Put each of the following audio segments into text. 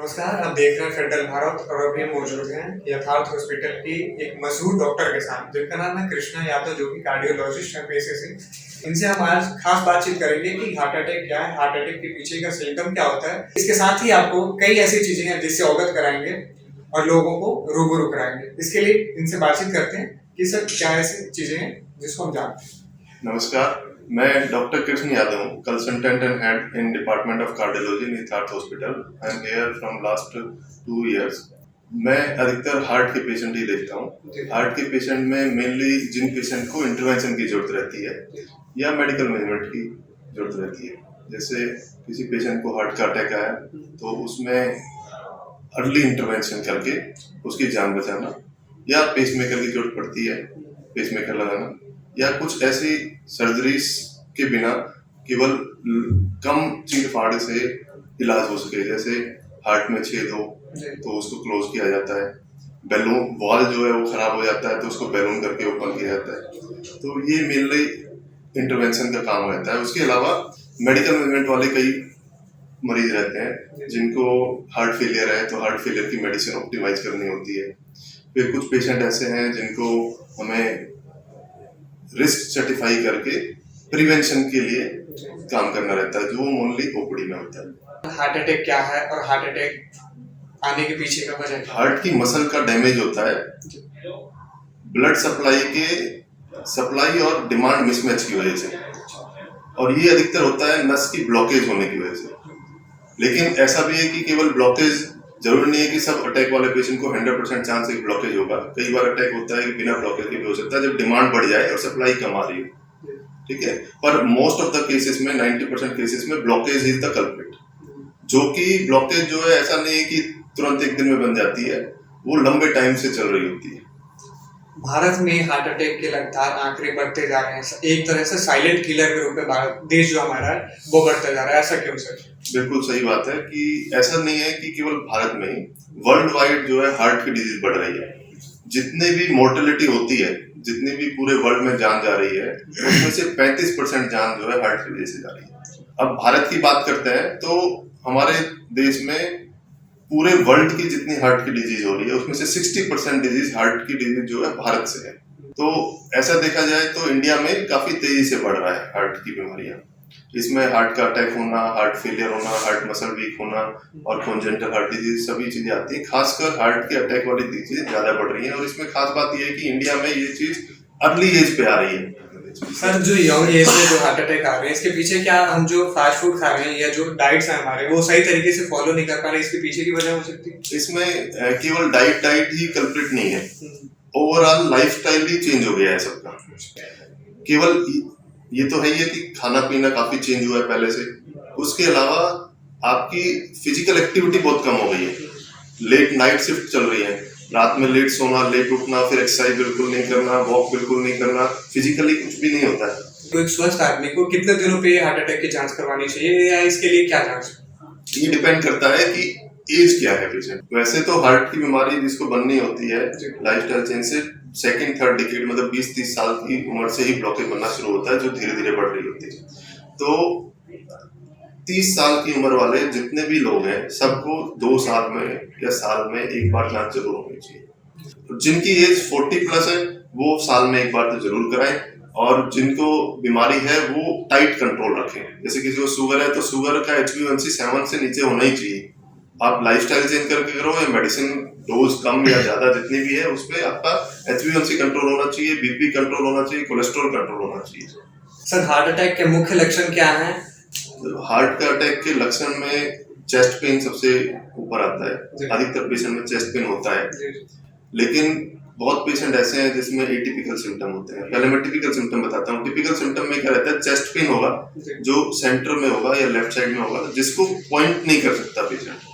नमस्कार, आप देख रहे हैं फेडरल भारत और अभी हम मौजूद हैं यथार्थ हॉस्पिटल की एक मशहूर डॉक्टर के साथ जिनका नाम है कृष्णा यादव, जो कि कार्डियोलॉजिस्ट हैं पेशे से। इनसे हम आज खास बातचीत करेंगे कि हार्ट अटैक क्या है, हार्ट अटैक के पीछे का सिम्टम क्या होता है। इसके साथ ही आपको कई ऐसी चीजें हैं जिससे अवगत कराएंगे और लोगों को रूबरू कराएंगे। इसके लिए इनसे बातचीत करते हैं कि सर क्या ऐसी चीजें हैं जिसको हम जानते हैं। नमस्कार, मैं डॉक्टर कृष्ण यादव हूँ, consultant and head in department of cardiology in Yatharth hospital. I am here from last 2 years। मैं अधिकतर हार्ट के पेशेंट ही देखता हूँ। हार्ट के पेशेंट में मेनली जिन पेशेंट को इंटरवेंशन की जरूरत रहती है या मेडिकल मैनेजमेंट की जरूरत रहती है, जैसे किसी पेशेंट को हार्ट का अटैक आया तो उसमें अर्ली इंटरवेंशन करके उसकी जान बचाना, या पेसमेकर की जरूरत पड़ती है, पेसमेकर लगाना, या कुछ ऐसी सर्जरीज के बिना केवल कम चीर-फाड़ से इलाज हो सके, जैसे हार्ट में छेद हो तो उसको क्लोज किया जाता है, बैलून वॉल जो है वो खराब हो जाता है तो उसको बैलून करके ओपन किया जाता है। तो ये मेनली इंटरवेंशन का काम रहता है। उसके अलावा मेडिकल मैनेजमेंट वाले कई मरीज रहते हैं जिनको हार्ट फेलियर है तो हार्ट फेलियर की मेडिसिन ऑप्टिमाइज करनी होती है। फिर कुछ पेशेंट ऐसे हैं जिनको हमें रिस्क सर्टिफाई करके प्रिवेंशन के लिए काम करना रहता है, जो मोनली ओपीडी में होता है। हार्ट अटैक क्या है और हार्ट अटैक आने के पीछे का वजह क्या है? हार्ट की मसल का डैमेज होता है ब्लड सप्लाई और डिमांड मिसमैच की वजह से, और ये अधिकतर होता है नस की ब्लॉकेज होने की वजह से। लेकिन ऐसा भी है कि केवल ब्लॉकेज जरूरी नहीं है कि सब अटैक वाले पेशेंट को 100% चांस एक ब्लॉकेज होगा। कई बार अटैक होता है कि बिना ब्लॉकेज के भी हो सकता है जब डिमांड बढ़ जाए और सप्लाई कम आ रही है, ठीक है। पर मोस्ट ऑफ द केसेस में 90% केसेस में ब्लॉकेज इज द कल्प्रिट, जो कि ब्लॉकेज जो है ऐसा नहीं है कि तुरंत एक दिन में बन जाती है, वो लंबे टाइम से चल रही होती है। भारत में हार्ट अटैक के लगातार आंकड़े बढ़ते जा रहे हैं। एक तरह से साइलेंट किलर के रूप में भारत देश जो हमारा है वो बढ़ता जा रहा है, ऐसा क्यों सर? बिल्कुल सही बात है कि ऐसा नहीं है कि केवल भारत में ही, वर्ल्ड वाइड जो है हार्ट की डिजीज बढ़ रही है। जितने भी मोर्टेलिटी होती है, जितनी भी पूरे वर्ल्ड में जान जा रही है, उसमें से 35% जान जो है हार्ट की वजह से जा रही है। अब भारत की बात करते हैं तो हमारे देश में पूरे वर्ल्ड की जितनी हार्ट की डिजीज हो रही है उसमें से 60% डिजीज हार्ट की डिजीज जो है भारत से है। तो ऐसा देखा जाए तो इंडिया में काफी तेजी से बढ़ रहा है हार्ट की बीमारियां। इसमें हार्ट का अटैक होना, हार्ट फेलियर होना, हार्ट मसल वीक होना और कॉन्जेनिटल हार्ट डिजीज सभी चीजें आती हैं। खासकर हार्ट के अटैक वाली डिजीज ज्यादा बढ़ रही है, और इसमें खास बात यह है कि इंडिया में ये चीज अर्ली एज पे आ रही है। सर, जो यंग एज में जो हार्ट अटैक आ रहे हैं, इसके पीछे क्या हम जो फास्ट फूड खा रहे हैं या जो डाइट्स हैं हमारे वो सही तरीके से फॉलो नहीं कर पा रहे, इसके पीछे की वजह हो सकती है? इसमें केवल डाइट ही कल्प्रिट नहीं है, ओवरऑल लाइफस्टाइल भी चेंज हो गया है सबका। केवल ये तो है ही है कि खाना पीना काफी चेंज हुआ है पहले से, उसके अलावा आपकी फिजिकल एक्टिविटी बहुत कम हो गई है। लेट नाइट शिफ्ट चल रही है, रात में लेट सोना, लेट उठना, फिर एक्सरसाइज बिल्कुल नहीं करना, वॉक बिल्कुल नहीं करना, फिजिकली कुछ भी नहीं होता है। तो एक स्वस्थ आदमी को कितने दिनों पे हार्ट अटैक की जांच करवानी चाहिए, या इसके लिए क्या जांच? ये डिपेंड करता है कि एज क्या है पेशेंट। वैसे तो हार्ट की बीमारी जिसको बननी होती है लाइफस्टाइल चेंज से सेकंड थर्ड डिकेड मतलब 20-30 साल की उम्र से ही ब्लॉकेज बनना शुरू होता है, जो धीरे धीरे बढ़ रही होती है। तो 30 साल की उम्र वाले जितने भी लोग हैं सबको 2 साल में या साल में एक बार जांच जरूर होनी चाहिए। जिनकी एज 40+ है वो साल में एक बार तो जरूर कराएं, और जिनको बीमारी है वो टाइट कंट्रोल रखें। जैसे किसी को शुगर है तो शुगर का HbA1c 7 से नीचे होना ही चाहिए। आप लाइफस्टाइल चेंज करके करो या मेडिसिन डोज कम या ज्यादा जितनी भी है उस पर आपका HbA1c कंट्रोल होना चाहिए, BP कंट्रोल होना चाहिए, कोलेस्ट्रॉल कंट्रोल होना चाहिए। सर, हार्ट अटैक के मुख्य लक्षण क्या हैं? हार्ट के अटैक के लक्षण में चेस्ट पेन सबसे ऊपर आता है। अधिकतर पेशेंट में चेस्ट पेन होता है, लेकिन बहुत पेशेंट ऐसे हैं जिसमें एटिपिकल सिम्टम होते हैं। पहले मैं टिपिकल सिम्टम बताता हूँ। टिपिकल सिम्टम में क्या रहता है, चेस्ट पेन होगा जो सेंटर में होगा या लेफ्ट साइड में होगा, जिसको पॉइंट नहीं कर सकता पेशेंट।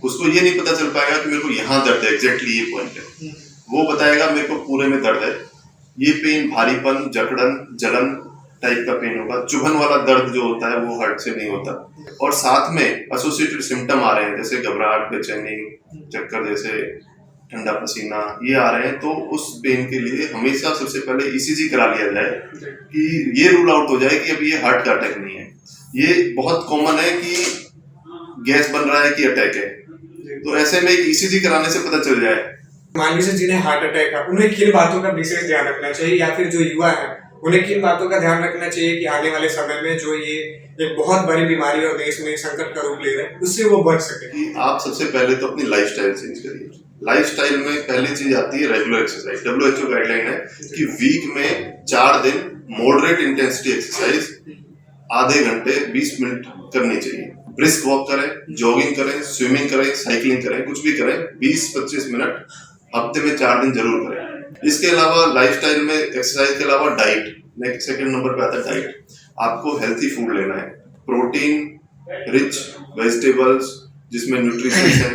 उसको ये नहीं पता चल पाएगा कि मेरे को यहाँ दर्द है, एग्जैक्टली ये पॉइंट है। वो बताएगा मेरे को पूरे में दर्द है। ये पेन भारीपन, जकड़न, जलन टाइप का पेन होगा। चुभन वाला दर्द जो होता है वो हार्ट से नहीं होता। और साथ में एसोसिएटेड सिम्टम आ रहे हैं जैसे घबराहट, बेचैनी, चक्कर जैसे, ठंडा पसीना, ये आ रहे हैं, तो उस पेन के लिए हमेशा सबसे पहले ECG करा लिया जाए कि ये रूल आउट हो जाए कि अब ये हार्ट का अटैक नहीं है। ये बहुत कॉमन है कि गैस बन रहा है कि अटैक है, तो ऐसे में एक ईसीजी कराने से पता चल जाए। मान लीजिए जिन्हें हार्ट अटैक है, उन्हें किन बातों का विशेष ध्यान रखना चाहिए, या फिर जो युवा है उन्हें किन बातों का ध्यान रखना चाहिए कि आने वाले समय में जो ये एक बहुत बड़ी बीमारी और देश में संकट का रूप ले रहा है उससे वो बच सके? कि आप सबसे पहले तो अपनी लाइफस्टाइल चेंज करिए। लाइफस्टाइल में पहली चीज आती है रेगुलर एक्सरसाइज। WHO गाइडलाइन है कि वीक में 4 दिन मॉडरेट इंटेंसिटी एक्सरसाइज आधे घंटे 20 मिनट करनी चाहिए। ब्रिस्क वॉक करें, जॉगिंग करें, स्विमिंग करें, साइकिलिंग करें, कुछ भी करें, 20-25 मिनट हफ्ते में 4 दिन जरूर करें। इसके अलावा लाइफस्टाइल में एक्सरसाइज के अलावा डाइट, नेक्स्ट सेकंड नंबर पे आता है डाइट। आपको हेल्थी फूड लेना है, प्रोटीन रिच वेजिटेबल्स जिसमें न्यूट्रिशन है,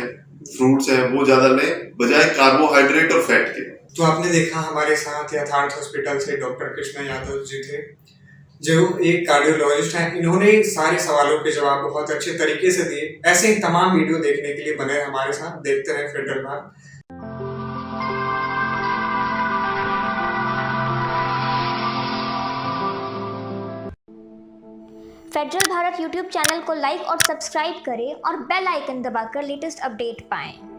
फ्रूट्स हैं, वो ज्यादा लें बजाय कार्बोहाइड्रेट और फैट के। तो आपने देखा हमारे साथ यथार्थ हॉस्पिटल से डॉक्टर कृष्णा यादव जी थे, जो एक कार्डियोलॉजिस्ट हैं। इन्होंने सारे सवालों के जवाब बहुत अच्छे तरीके से दिए। ऐसे ही तमाम वीडियो देखने के लिए बने हमारे साथ, देखते रहे federal Bharat. Federal Bharat YouTube channel को लाइक और सब्सक्राइब करें और बेल आइकन दबाकर लेटेस्ट अपडेट पाएं।